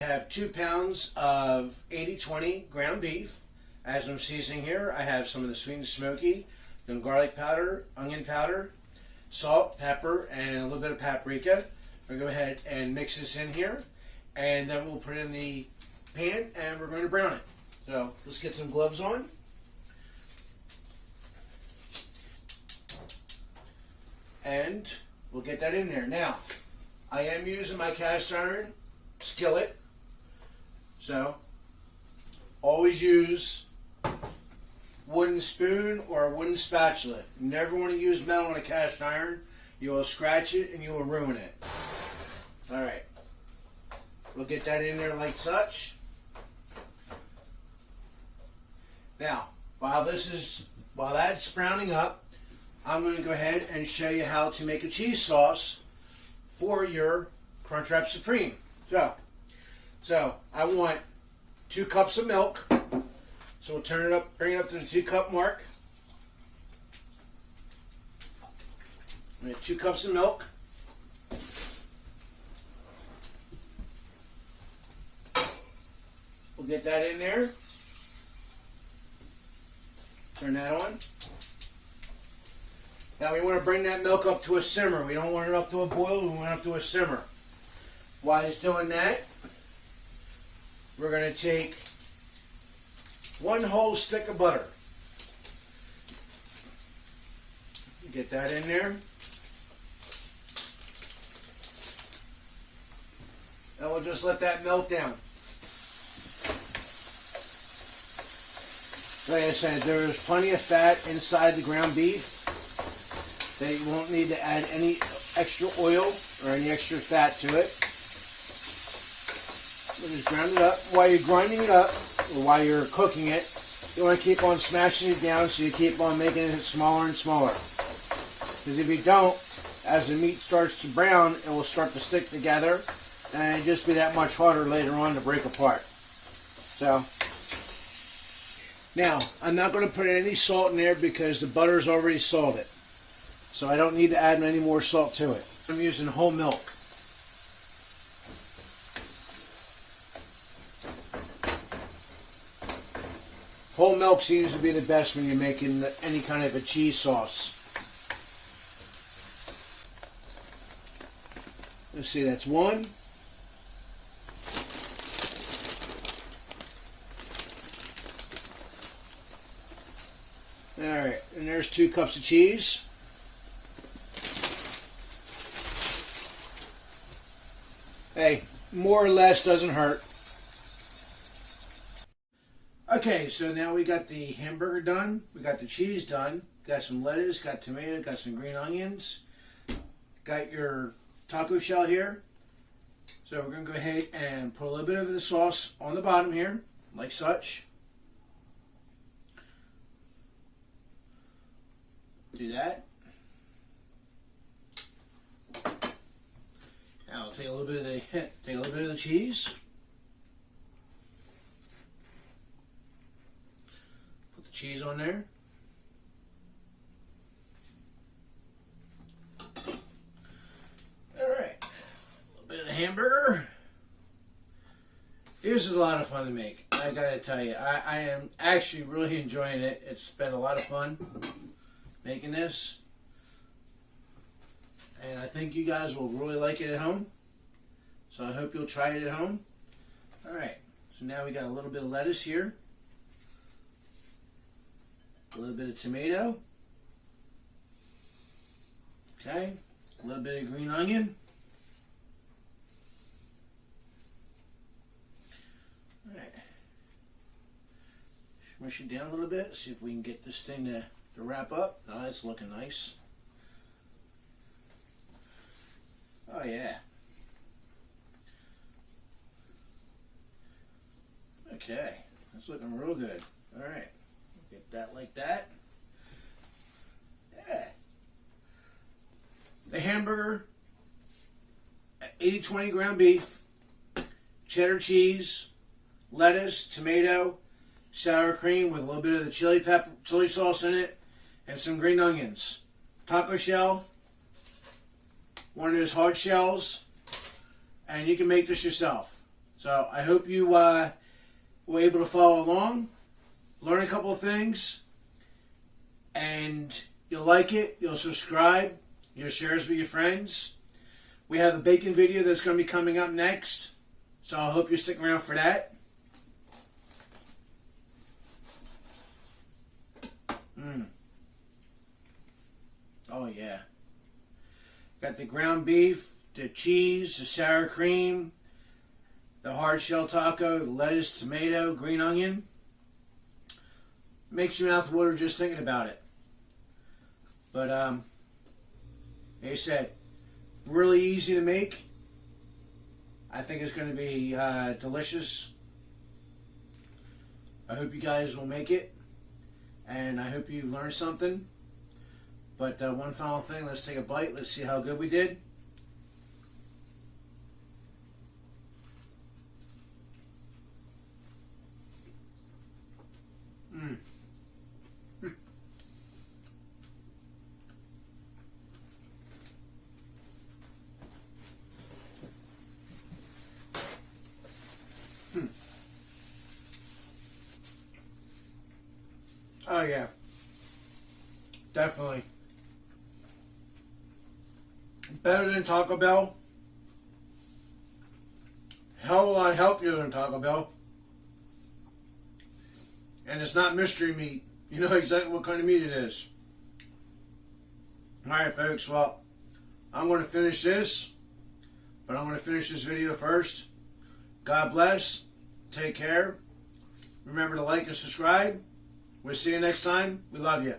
I have 2 pounds of 80/20 ground beef. As I'm seasoning here, I have some of the sweet and smoky, then garlic powder, onion powder, salt, pepper, and a little bit of paprika. We'll go ahead and mix this in here, and then we'll put it in the pan and we're going to brown it. So let's get some gloves on. And we'll get that in there. Now, I am using my cast iron skillet, so always use wooden spoon or a wooden spatula. You never want to use metal on a cast iron. You will scratch it and you will ruin it. Alright, we'll get that in there like such. Now, while that's browning up, I'm going to go ahead and show you how to make a cheese sauce for your Crunchwrap Supreme. So I want 2 cups of milk. So we'll turn it up, bring it up to the 2-cup mark. We have 2 cups of milk. We'll get that in there. Turn that on. Now we want to bring that milk up to a simmer. We don't want it up to a boil, we want it up to a simmer. While it's doing that, we're going to take 1 whole stick of butter. Get that in there. And we'll just let that melt down. Like I said, there's plenty of fat inside the ground beef. That you won't need to add any extra oil or any extra fat to it. We'll just ground it up. While you're grinding it up, or while you're cooking it, you want to keep on smashing it down so you keep on making it smaller and smaller. Because if you don't, as the meat starts to brown, it will start to stick together and it'll just be that much harder later on to break apart. So, now, I'm not going to put any salt in there because the butter is already salted. So I don't need to add any more salt to it. I'm using whole milk. Whole milk seems to be the best when you're making any kind of a cheese sauce. Let's see, that's 1. Alright, and there's 2 cups of cheese. Hey, more or less doesn't hurt. Okay, so now we got the hamburger done. We got the cheese done. Got some lettuce, got tomato, got some green onions. Got your taco shell here. So we're going to go ahead and put a little bit of the sauce on the bottom here, like such. Do that. Now I'll take a little bit of the cheese. Put the cheese on there. All right, a little bit of the hamburger. This is a lot of fun to make. I gotta tell you, I am actually really enjoying it. It's been a lot of fun making this. And I think you guys will really like it at home. So I hope you'll try it at home. Alright, so now we got a little bit of lettuce here. A little bit of tomato. Okay, a little bit of green onion. Alright. Smush it down a little bit, see if we can get this thing to wrap up. Oh, it's looking nice. Oh yeah. Okay, that's looking real good. All right, get that like that. Yeah. The hamburger, 80/20 ground beef, cheddar cheese, lettuce, tomato, sour cream with a little bit of the chili sauce in it, and some green onions. Taco shell, one of those hard shells, and you can make this yourself. So I hope you were able to follow along, learn a couple of things, and you'll like it, you'll subscribe, you'll share this with your friends. We have a bacon video that's going to be coming up next, so I hope you stick around for that. Oh yeah. Got the ground beef, the cheese, the sour cream, the hard shell taco, lettuce, tomato, green onion. Makes your mouth water just thinking about it. But like I said, really easy to make. I think it's going to be delicious. I hope you guys will make it, and I hope you've learned something. But one final thing, let's take a bite. Let's see how good we did. Oh yeah, definitely. Better than Taco Bell. Hell of a lot healthier than Taco Bell. And it's not mystery meat. You know exactly what kind of meat it is. Alright folks, well, I'm going to finish this. But I'm going to finish this video first. God bless. Take care. Remember to like and subscribe. We'll see you next time. We love you.